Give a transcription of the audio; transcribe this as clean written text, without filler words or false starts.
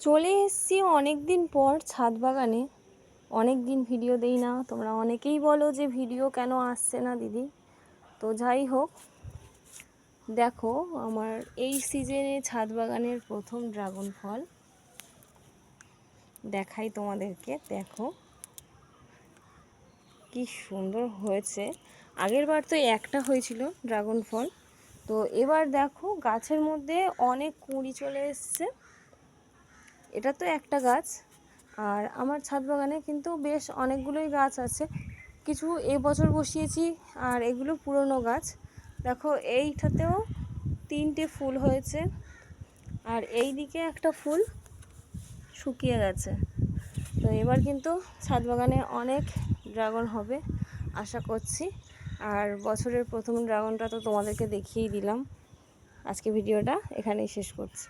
চলে এসেছি অনেক দিন পর ছাদ বাগানে। অনেক দিন ভিডিও দেই না, তোমরা অনেকেই বলো যে ভিডিও কেন আসছে না দিদি। তো যাই হোক, দেখো আমার এই সিজনে ছাদ বাগানের প্রথম ড্রাগন ফল দেখাই তোমাদেরকে। দেখো কি সুন্দর হয়েছে। আগের বার তো একটা হয়েছিল ড্রাগন ফল, তো এবার দেখো গাছের মধ্যে অনেক কুঁড়ি চলে এসছে। এটা তো একটা গাছ, আর আমার ছাদ বাগানে কিন্তু বেশ অনেকগুলোই গাছ আছে। কিছু এবছর বসিয়েছি, আর এগুলো পুরনো গাছ। দেখো এইটাতেও 3টে ফুল হয়েছে, আর এই দিকে একটা ফুল শুকিয়ে গেছে। তো এবার কিন্তু ছাদ বাগানে অনেক ড্রাগন হবে আশা করছি। আর বছরের প্রথম ড্রাগনটা তো তোমাদেরকে দেখিয়েই দিলাম। আজকে ভিডিওটা এখানেই শেষ করছি।